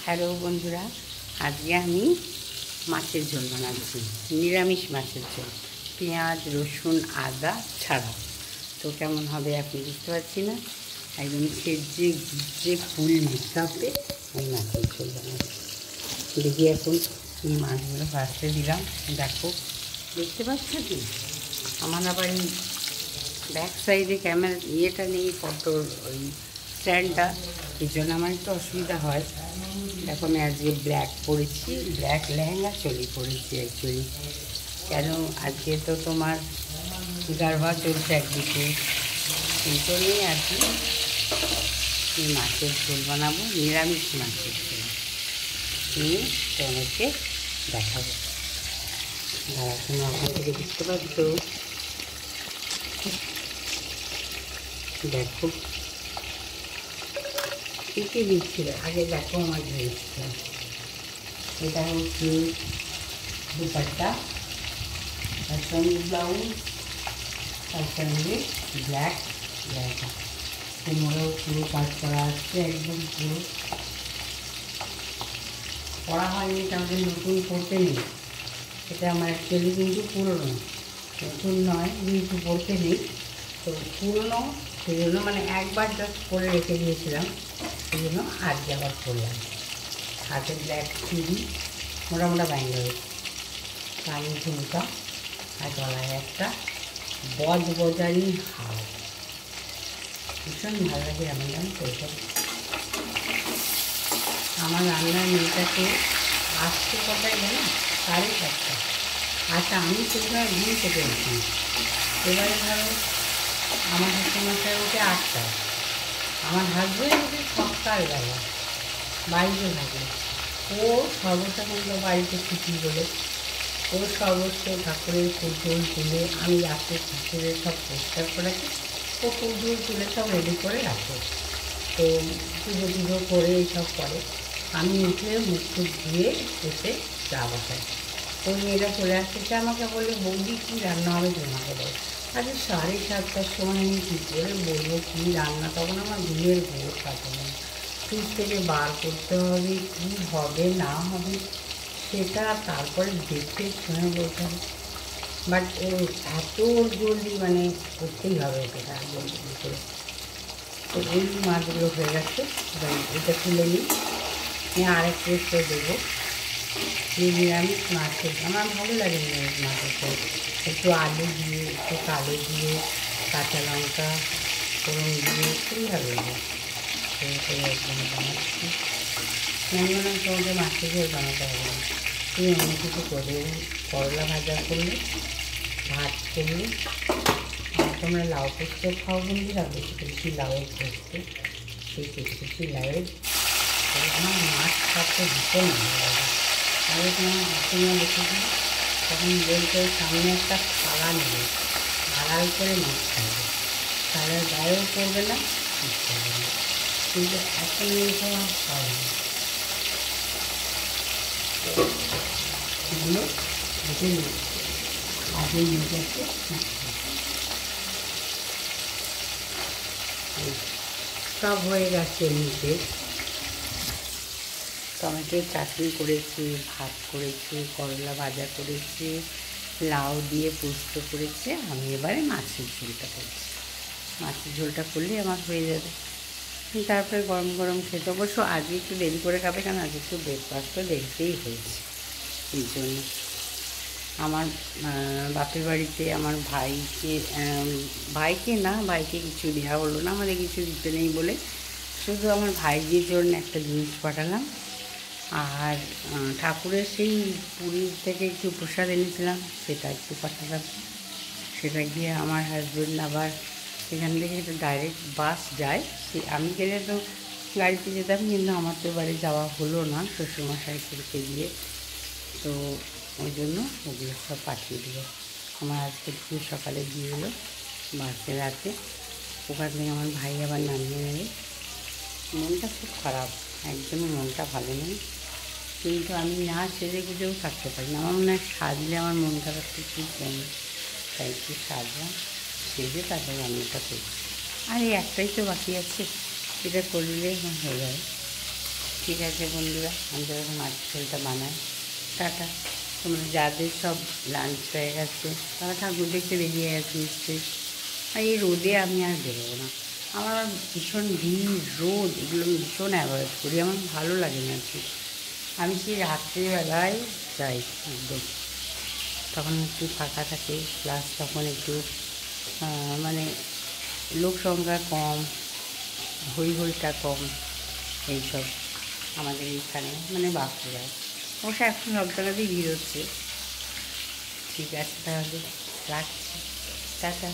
Hello বন্ধুরা, আজকে আমি মাছের ঝোল বানাচ্ছি, নিরামিষ মাছের ঝোল, পেঁয়াজ রসুন আদা ছাড়া। তো কেমন হবে আপনি বুঝতে পারছি না, একদম সেজে গুজে ফুল মেকআপে আমি মাছের ঝোল বানাচ্ছি। দেখি এখন এই মাছগুলো ভাজতে দিলাম, দেখো দেখতে পাচ্ছ কি? আমার আবার এই ব্যাক সাইডে ক্যামেরা ইয়েটা নেই, ফটোর ওই স্ট্যান্ডটা, এই জন্য আমার একটু অসুবিধা হয়। দেখো আমি আজকে ব্ল্যাক পরেছি, ব্ল্যাক লেহেঙ্গা চলি পরেছি অ্যাকচুয়ালি। কেন আজকে তো তোমার গারবা চলছে একদিকে, এই জন্যই আর কি মাছের ঝোল বানাবো, নিরামিষ মাছের ঝোল নিয়ে তোমাকে দেখাবো। এখন ওখান থেকে বুঝতে পারছো, দেখো কী কী দিচ্ছিল আগে, দেখো আমার জিনিসটা। এটা হচ্ছে দুপাট্টা, তার সঙ্গে ব্লাউজ, তার সঙ্গে ব্ল্যাক লেহেঙ্গা, কোমরেও পুরো কাজ করা আসছে, একদম পুরো পরা হয়নি, তাহলে নতুন পরতে নেই। এটা আমার অ্যাকচুয়ালি কিন্তু পুরনো, নতুন নয়, কিন্তু পরতে নেই। তো পুরনো সেই জন্য, মানে একবার জাস্ট পরে রেখে দিয়েছিলাম, সেই জন্য আজকে আবার পরলাম। হাতে ব্ল্যাক চুড়ি, মোটা মোটা ব্যাঙ্গেল, কানে ঝুমকা, আর গলায় একটা বজবজারি হার। ভীষণ ভালো লাগে আমার নাম করতে। আমার রান্নার মেয়েটাকে আসতে কথাই জানো 7:30। আচ্ছা, আমি সেখানে ঘুম থেকে উঠি। এবারে ধরো আমার হাসপাতাল ওঠে 8টায়, আমার হাজবেন্ড ওঠে সকালবেলা, বাড়িতে থাকে। ও সর্বসাকুণ্ড বাড়িতে ছুটি বলে ও সর্বস্ব ঠাকুরের ফুল তুলে, আমি রাত্রে ঠাকুরে সব পরিষ্কার করেছি, ও ফুল তুলে সব রেডি করে রাখে। তো পুজো করে এইসব করে। আমি উঠে মুখ ধুয়ে এসে চা বসাই। তো মেয়েরা চলে আসতেছে, আমাকে বলে বৌদি কী রান্না হবে তোমাকে বল। আচ্ছা 7:30টার সময় আমি কী করে বলবো কী রান্না, তখন আমার ঘুমের ঘোর কাটে না। ফ্রিজ থেকে বার করতে হবে, কী হবে না হবে সেটা তারপরে দেখে শুনে বলতে হবে। বাট ও এত জলদি মানে করতেই হবে ওকে, তার জলদি করে। তো এই মাছগুলো হয়ে গেছে, এটা তুলে নিই, নিয়ে আরেক পেস্টে দেবো। নিরামিষ মাছের আমার ভালো লাগে, নিরামিষ মাছের ঝোল একটু আলু দিয়ে, একটু কালো দিয়ে, কাঁচা লঙ্কা ফোড়ন দিয়ে খুবই ভালো লাগে। সেই একদম বানাচ্ছি। আমি বললাম তোমাদের মাছের ঝোল বানাতে হবে না, তুমি অন্য কিছু করবে, করলা ভাজা করলে, ভাত করলে। আর তোমরা লাউ পোস্ত খাও বন্ধুরা, বেশি বেশি লাউয়ের পোস্ত, সেই বেশি লাউয়ের। আমার মাছ খাওয়াতে ভীষণ ভালো লাগে। আগে তোমার হাসিমা দেখেছি, তখন বলতে সামনে একটা থালা নেবে, আড়াল করে মাছ খাবে, তাহলে গায়েও করবে না, বুঝতে হবে না। কিন্তু এখন এরকম আর হয় না। এগুলো ভেজে নিই, আগে নিয়ে যাচ্ছে সব হয়ে গেছে। নিচে টমেটোর চাটনি করেছি, ভাত করেছি, করলা ভাজা করেছি, লাউ দিয়ে পোস্ত করেছি। আমি এবারে মাছের ঝোলটা করছি, মাছের ঝোলটা করলেই আমার হয়ে যাবে। তারপরে গরম গরম খেতে, অবশ্য আজকে একটু দেরি করে খাবে, কারণ আজকে একটু ব্রেকফাস্টটা দেরিতেই হয়েছে। এই জন্য আমার বাপের বাড়িতে আমার ভাইকে কিছু দেওয়া হলো না, আমাদের কিছু দিতে নেই বলে শুধু আমার ভাইজির জন্য একটা জিনিস পাঠালাম। আর ঠাকুরের সেই পুরীর থেকে একটু প্রসাদ এনেছিলাম, সেটা একটু পাঠালাম। সেটা গিয়ে আমার হাজব্যান্ড আবার সেখান থেকে ডাইরেক্ট বাস যায়, আমি গেলে তো গাড়িতে যেতাম, কিন্তু আমার তো বাড়ি যাওয়া হলো না শ্বশুরমশাই করতে গিয়ে। তো ওই জন্য ওগুলো সব পাঠিয়ে দিল। আমার আজকে একটু সকালে দিয়ে এলো বাসে, রাতে ওখান থেকে আমার ভাই আবার নামিয়ে নেবে। মনটা খুব খারাপ, একদমই মনটা ভালো নেই, কিন্তু আমি না সেজে গুজেও থাকতে পারি না। আমার মনে হয় সাজলে আমার মন খারাপ কিছু কমে, তাই একটু সাজলাম, সেজে তারপর রান্নাটা করছি। আর এই একটাই তো বাকি আছে, এটা করলে আমার হয়ে যাবে। ঠিক আছে বন্ধুরা, আমি যখন মাছের ঝোলটা বানাই। টাটা। তোমরা যাদের সব লাঞ্চ হয়ে গেছে তারা ঠাকুর দেখতে বেরিয়ে গেছে নিশ্চয়ই। আর এই রোদে আমি আর বেরোবো না। আমার ভীষণ ভিড়, রোদ, এগুলো আমি ভীষণ অ্যাভয়েড করি, আমার ভালো লাগে না আর কি। আমি সেই রাত্রিবেলায় যাই একদম, তখন একটু ফাঁকা থাকে, প্লাস তখন একটু মানে লোক সংখ্যা কম, হই হইটা কম, এইসব আমাদের এইখানে মানে বাঁকুড়ায়। অবশ্য এখন সব জায়গাতেই ভিড় হচ্ছে। ঠিক আছে তাহলে রাখছি, টাটা।